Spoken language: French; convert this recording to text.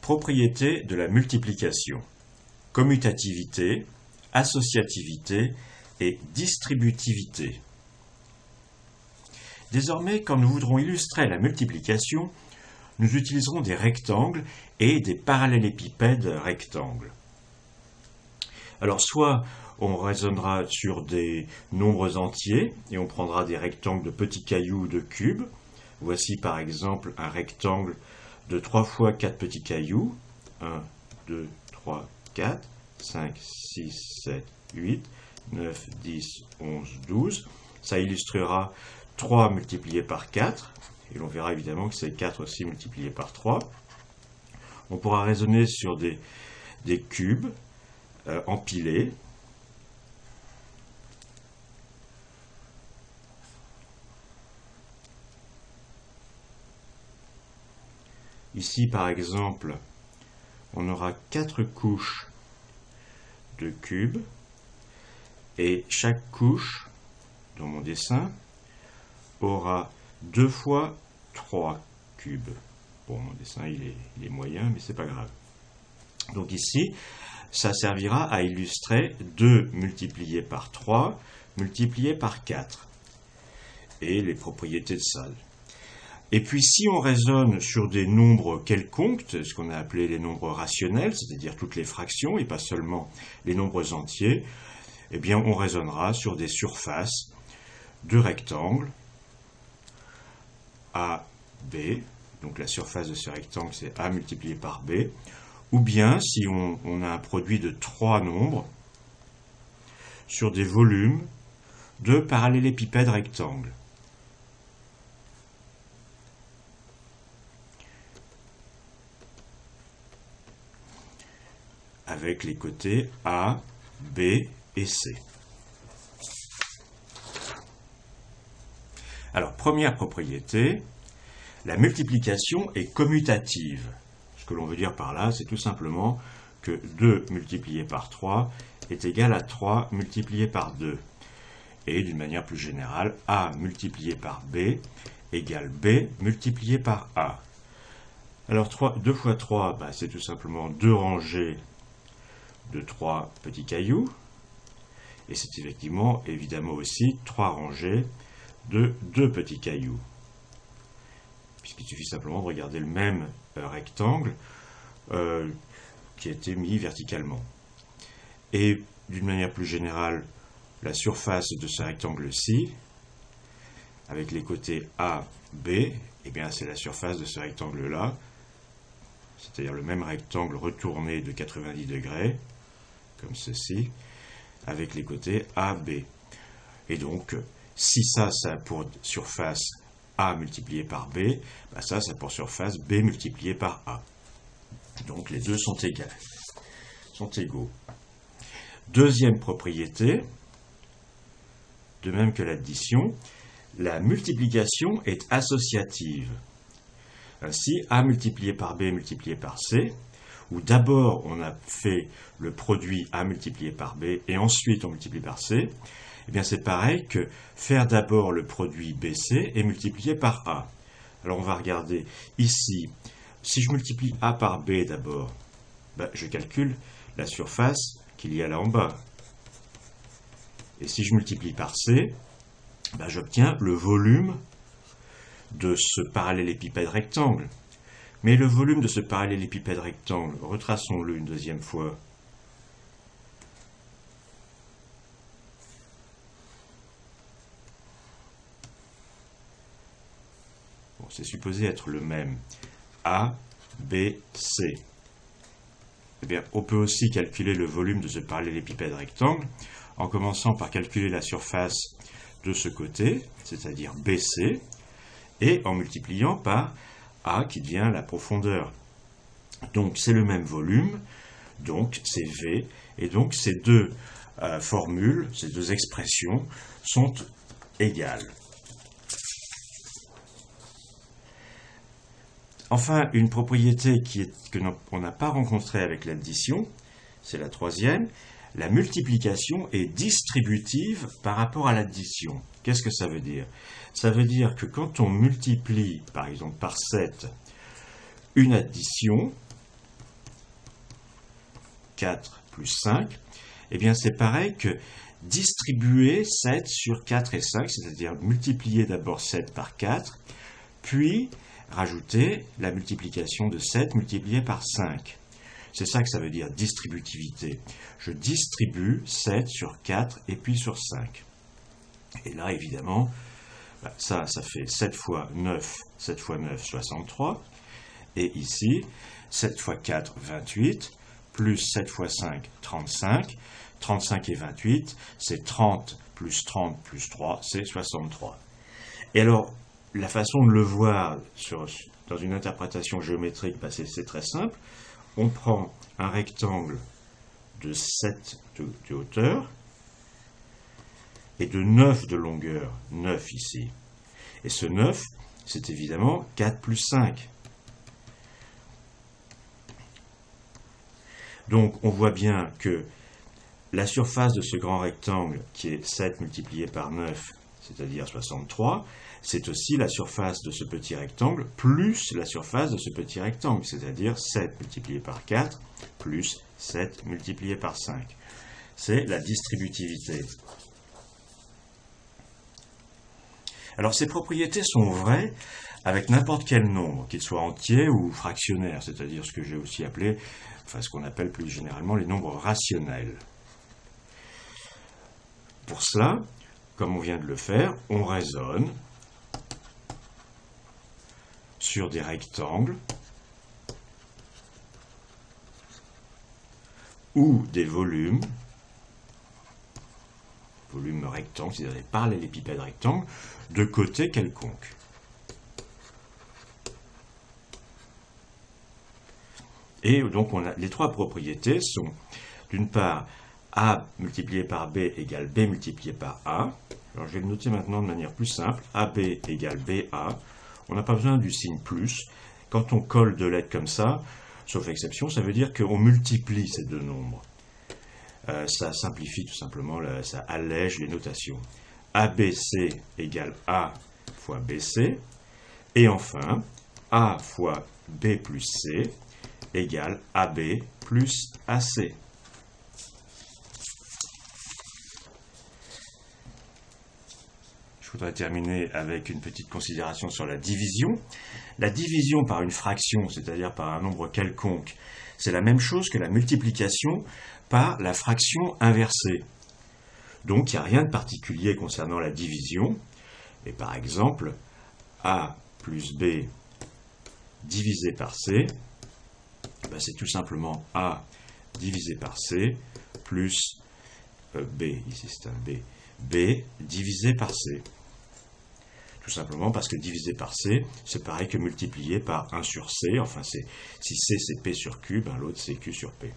Propriétés de la multiplication. Commutativité, associativité et distributivité. Désormais, quand nous voudrons illustrer la multiplication, nous utiliserons des rectangles et des parallélépipèdes rectangles. Alors, soit on raisonnera sur des nombres entiers et on prendra des rectangles de petits cailloux ou de cubes. Voici par exemple un rectangle de 3 fois 4 petits cailloux. 1, 2, 3, 4, 5, 6, 7, 8, 9, 10, 11, 12. Ça illustrera 3 multiplié par 4. Et l'on verra évidemment que c'est 4 aussi multiplié par 3. On pourra raisonner sur des cubes empilés. Ici, par exemple, on aura 4 couches de cubes et chaque couche, dans mon dessin, aura 2 fois 3 cubes. Bon, mon dessin il est moyen, mais c'est pas grave. Donc ici, ça servira à illustrer 2 multiplié par 3 multiplié par 4 et les propriétés de ça. Et puis si on raisonne sur des nombres quelconques, ce qu'on a appelé les nombres rationnels, c'est-à-dire toutes les fractions et pas seulement les nombres entiers, eh bien on raisonnera sur des surfaces de rectangles A, B, donc la surface de ce rectangle c'est A multiplié par B, ou bien si on a un produit de 3 nombres sur des volumes de parallélépipèdes rectangles. Avec les côtés A, B et C. Alors, première propriété, la multiplication est commutative. Ce que l'on veut dire par là, c'est tout simplement que 2 multiplié par 3 est égal à 3 multiplié par 2. Et d'une manière plus générale, A multiplié par B égale B multiplié par A. Alors, 2 fois 3, c'est tout simplement 2 rangées de 3 petits cailloux, et c'est évidemment aussi 3 rangées de 2 petits cailloux, puisqu'il suffit simplement de regarder le même rectangle qui a été mis verticalement. Et d'une manière plus générale, la surface de ce rectangle-ci, avec les côtés A, B, eh bien c'est la surface de ce rectangle-là, c'est-à-dire le même rectangle retourné de 90 degrés, comme ceci, avec les côtés A, B. Et donc, si ça a pour surface A multiplié par B, ça a pour surface B multiplié par A. Donc, les deux sont égaux. Deuxième propriété, de même que l'addition, la multiplication est associative. Ainsi, A multiplié par B multiplié par C, où d'abord on a fait le produit A multiplié par B et ensuite on multiplie par C, eh bien c'est pareil que faire d'abord le produit BC et multiplier par A. Alors on va regarder ici, si je multiplie A par B d'abord, je calcule la surface qu'il y a là en bas. Et si je multiplie par C, j'obtiens le volume de ce parallélépipède rectangle. Mais le volume de ce parallélépipède rectangle, retraçons-le une deuxième fois. Bon, c'est supposé être le même. A, B, C. Eh bien, on peut aussi calculer le volume de ce parallélépipède rectangle en commençant par calculer la surface de ce côté, c'est-à-dire BC, et en multipliant par A qui devient la profondeur. Donc c'est le même volume, donc c'est V, et donc ces deux formules, ces deux expressions sont égales. Enfin, une propriété que l'on n'a pas rencontrée avec l'addition, c'est la troisième, la multiplication est distributive par rapport à l'addition. Qu'est-ce que ça veut dire? Ça veut dire que quand on multiplie, par exemple par 7, une addition, 4 plus 5, eh bien c'est pareil que distribuer 7 sur 4 et 5, c'est-à-dire multiplier d'abord 7 par 4, puis rajouter la multiplication de 7 multiplié par 5. C'est ça que ça veut dire distributivité. Je distribue 7 sur 4 et puis sur 5. Et là, évidemment, ça fait 7 fois 9, 63. Et ici, 7 fois 4, 28, plus 7 fois 5, 35. 35 et 28, c'est 30 plus 3, c'est 63. Et alors, la façon de le voir dans une interprétation géométrique, c'est très simple. On prend un rectangle de 7 de hauteur et de 9 de longueur, 9 ici. Et ce 9, c'est évidemment 4 plus 5. Donc on voit bien que la surface de ce grand rectangle, qui est 7 multiplié par 9, c'est-à-dire 63, c'est aussi la surface de ce petit rectangle plus la surface de ce petit rectangle, c'est-à-dire 7 multiplié par 4 plus 7 multiplié par 5. C'est la distributivité. Alors ces propriétés sont vraies avec n'importe quel nombre, qu'il soit entier ou fractionnaire, c'est-à-dire ce que j'ai aussi appelé, ce qu'on appelle plus généralement les nombres rationnels. Pour cela, comme on vient de le faire, on raisonne sur des rectangles ou des volumes rectangles, c'est-à-dire des parallélépipèdes rectangles, de côté quelconque. Et donc les trois propriétés sont, d'une part, A multiplié par B égale B multiplié par A. Alors je vais le noter maintenant de manière plus simple. AB égale BA. On n'a pas besoin du signe plus. Quand on colle deux lettres comme ça, sauf exception, ça veut dire qu'on multiplie ces deux nombres. Ça simplifie tout simplement, ça allège les notations. ABC égale A fois BC. Et enfin, A fois B plus C égale AB plus AC. Je voudrais terminer avec une petite considération sur la division. La division par une fraction, c'est-à-dire par un nombre quelconque, c'est la même chose que la multiplication par la fraction inversée. Donc il n'y a rien de particulier concernant la division. Et par exemple, A plus B divisé par C, c'est tout simplement A divisé par C plus B, ici c'est un B, B divisé par C. Tout simplement parce que divisé par C, c'est pareil que multiplié par 1 sur C, enfin si C c'est P sur Q, l'autre c'est Q sur P.